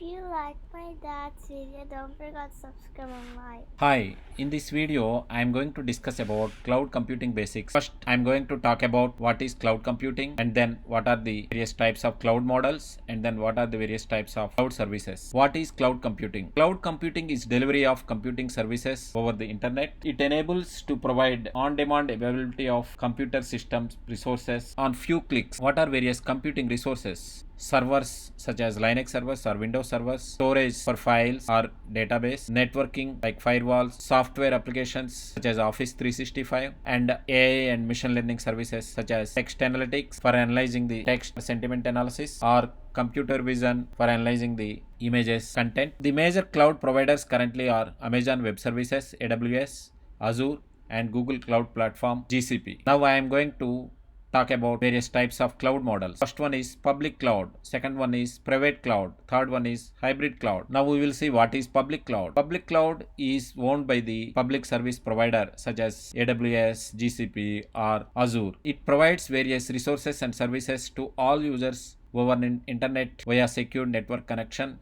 you like my dad's video, don't forget to subscribe and like. Hi, in this video I am going to discuss about cloud computing basics. First, I am going to talk about what is cloud computing, and then what are the various types of cloud models, and then what are the various types of cloud services. What is cloud computing? Cloud computing is delivery of computing services over the internet. It enables to provide on-demand availability of computer systems resources on few clicks. What are various computing resources? Servers such as Linux servers or Windows servers, storage for files or database, networking like firewalls, software applications such as Office 365, and AI and machine learning services such as text analytics for analyzing the text sentiment analysis, or computer vision for analyzing the images content. The major cloud providers currently are Amazon Web Services, AWS, Azure, and Google Cloud Platform, GCP. Now I am going to talk about various types of cloud models. First one is public cloud, second one is private cloud, third one is hybrid cloud. Now we will see what is public cloud. Public cloud is owned by the public service provider such as AWS, GCP, or Azure. It provides various resources and services to all users over an internet via secure network connection.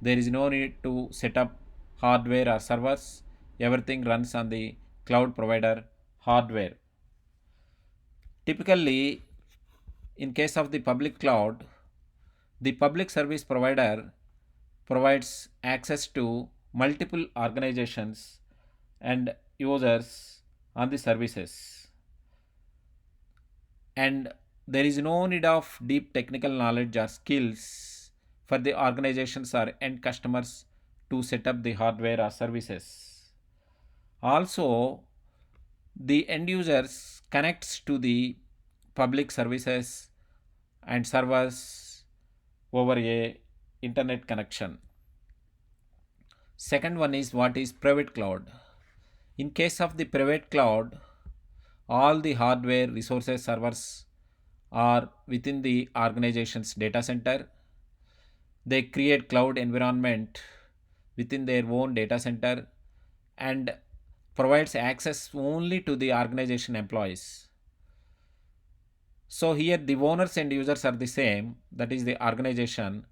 There is no need to set up hardware or servers. Everything runs on the cloud provider hardware. Typically, in case of the public cloud, the public service provider provides access to multiple organizations and users on the services, and there is no need of deep technical knowledge or skills for the organizations or end customers to set up the hardware or services. Also, the end users connects to the public services and servers over a internet connection. Second one is what is private cloud. In case of the private cloud, all the hardware resources servers are within the organization's data center. They create cloud environment within their own data center and provides access only to the organization employees. So here the owners and users are the same, that is the organization.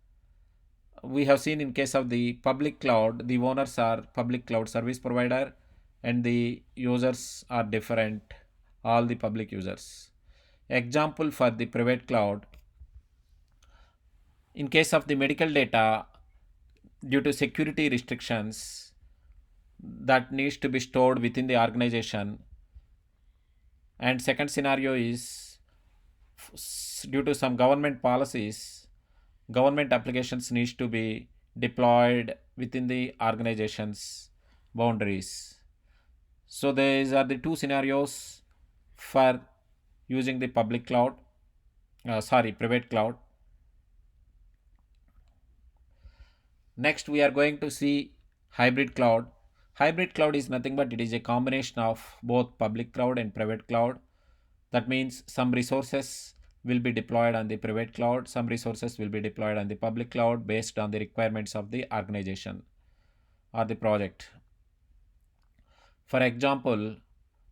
We have seen in case of the public cloud, the owners are public cloud service provider and the users are different, all the public users. Example for the private cloud, in case of the medical data, due to security restrictions that needs to be stored within the organization. And second scenario is due to some government policies, government applications needs to be deployed within the organization's boundaries. So these are the two scenarios for using the public cloud, private cloud. Next, we are going to see hybrid cloud. Hybrid cloud is nothing but it is a combination of both public cloud and private cloud. That means some resources will be deployed on the private cloud, some resources will be deployed on the public cloud based on the requirements of the organization or the project. For example,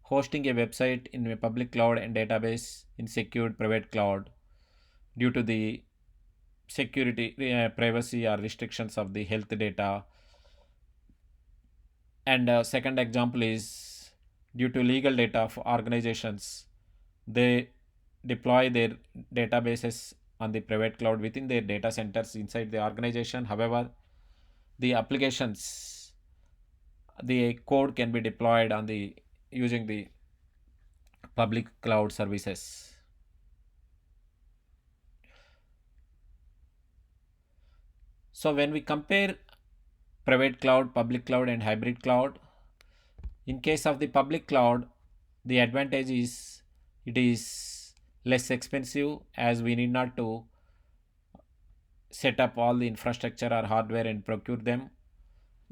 hosting a website in a public cloud and database in secured private cloud due to the security, privacy or restrictions of the health data. And second example is due to legal data of organizations, they deploy their databases on the private cloud within their data centers inside the organization. However, the applications, the code can be deployed on the using the public cloud services. So when we compare private cloud, public cloud, and hybrid cloud, in case of the public cloud, the advantage is it is less expensive, as we need not to set up all the infrastructure or hardware and procure them.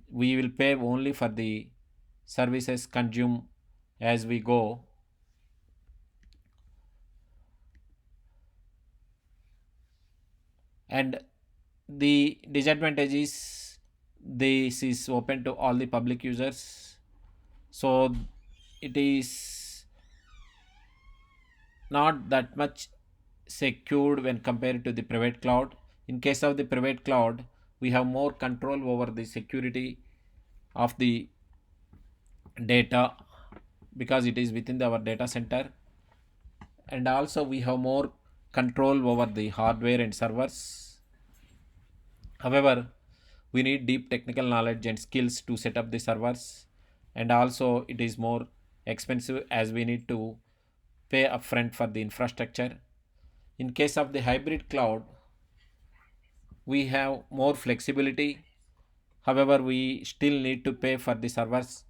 We will pay only for the services consumed as we go. And the disadvantage is this is open to all the public users, so it is not that much secured when compared to the private cloud. In case of the private cloud, we have more control over the security of the data because it is within our data center, and also we have more control over the hardware and servers. However, we need deep technical knowledge and skills to set up the servers, and also it is more expensive as we need to pay upfront for the infrastructure. In case of the hybrid cloud, we have more flexibility. However, we still need to pay for the servers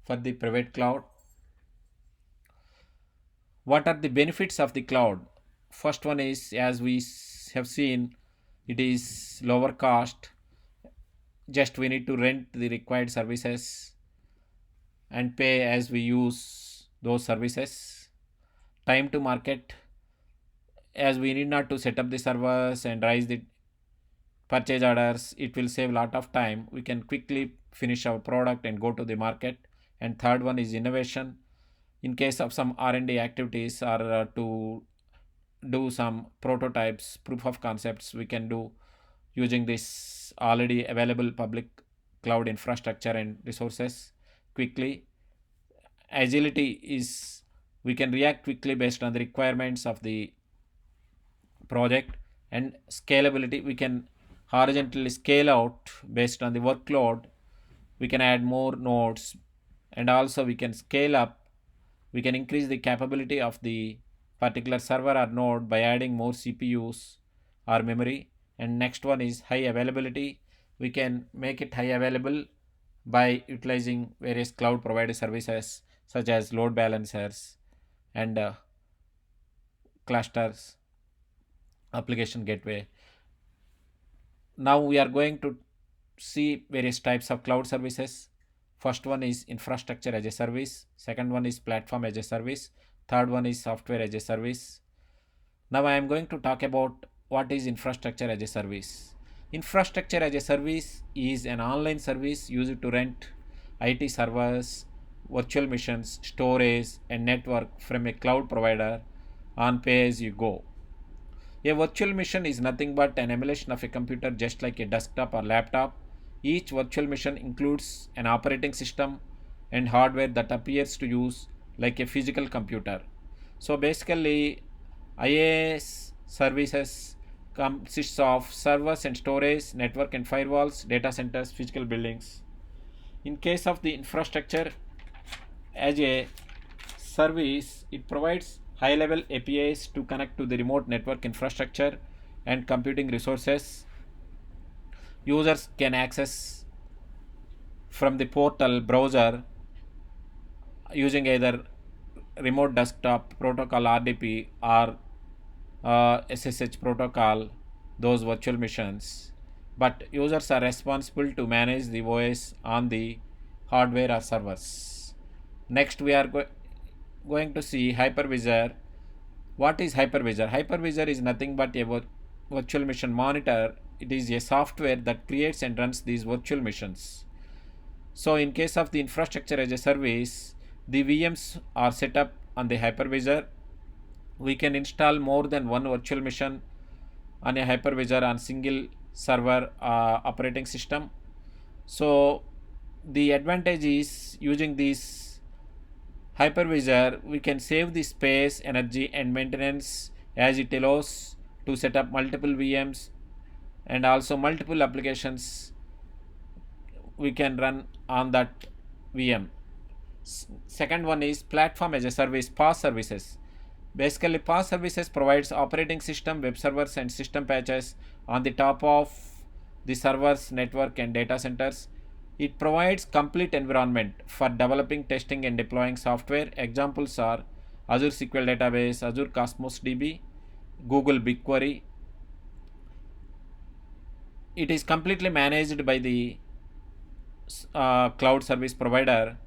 for the private cloud. What are the benefits of the cloud? First one is, as we have seen, it is lower cost. Just we need to rent the required services and pay as we use those services. Time to market, as we need not to set up the servers and raise the purchase orders, it will save a lot of time. We can quickly finish our product and go to the market. And third one is innovation. In case of some R&D activities or to do some prototypes, proof of concepts, we can do using this already available public cloud infrastructure and resources quickly. Agility is, we can react quickly based on the requirements of the project. And scalability, we can horizontally scale out based on the workload. We can add more nodes, and also we can scale up. We can increase the capability of the particular server or node by adding more CPUs or memory. And next one is high availability. We can make it high available by utilizing various cloud provider services such as load balancers and clusters, application gateway. Now we are going to see various types of cloud services. First one is infrastructure as a service, second one is platform as a service, third one is software as a service. Now I am going to talk about what is infrastructure as a service. Infrastructure as a service is an online service used to rent IT servers, virtual machines, storage, and network from a cloud provider on pay as you go. A virtual machine is nothing but an emulation of a computer, just like a desktop or laptop. Each virtual machine includes an operating system and hardware that appears to use like a physical computer. So basically, IaaS services consists of servers and storage, network and firewalls, data centers, physical buildings. In case of the infrastructure as a service, it provides high level APIs to connect to the remote network infrastructure and computing resources. Users can access from the portal browser using either remote desktop protocol RDP or SSH protocol, those virtual machines. But users are responsible to manage the OS on the hardware or servers. Next, we are going to see hypervisor. What is hypervisor? Hypervisor is nothing but a virtual machine monitor. It is a software that creates and runs these virtual machines. So in case of the infrastructure as a service, the VMs are set up on the hypervisor. We can install more than one virtual machine on a hypervisor on single server operating system. So the advantage is, using this hypervisor, we can save the space, energy, and maintenance, as it allows to set up multiple VMs and also multiple applications we can run on that VM. Second one is platform as a service, PaaS services. Basically, PaaS services provides operating system, web servers, and system patches on the top of the servers, network, and data centers. It provides complete environment for developing, testing, and deploying software. Examples are Azure SQL Database, Azure Cosmos DB, Google BigQuery. It is completely managed by the cloud service provider,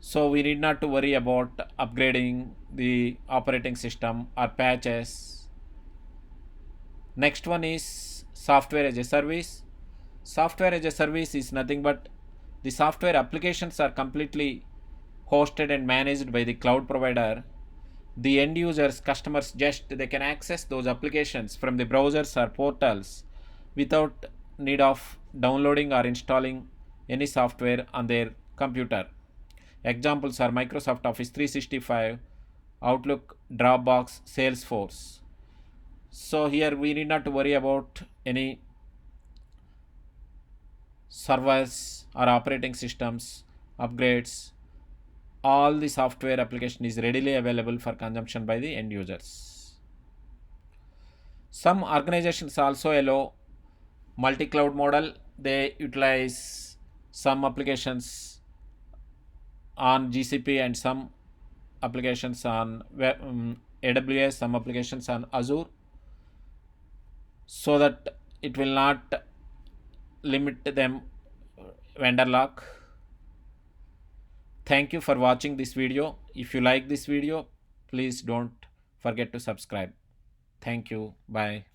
so we need not to worry about upgrading the operating system or patches. Next one is software as a service. Software as a service is nothing but the software applications are completely hosted and managed by the cloud provider. The end users, customers, just they can access those applications from the browsers or portals without need of downloading or installing any software on their computer. Examples are Microsoft Office 365, Outlook, Dropbox, Salesforce. So here we need not to worry about any servers or operating systems upgrades. All the software application is readily available for consumption by the end users. Some organizations also allow multi-cloud model. They utilize some applications on GCP and some applications on AWS, some applications on Azure, so that it will not limit them vendor lock. Thank you for watching this video. If you like this video, please don't forget to subscribe. Thank you. Bye.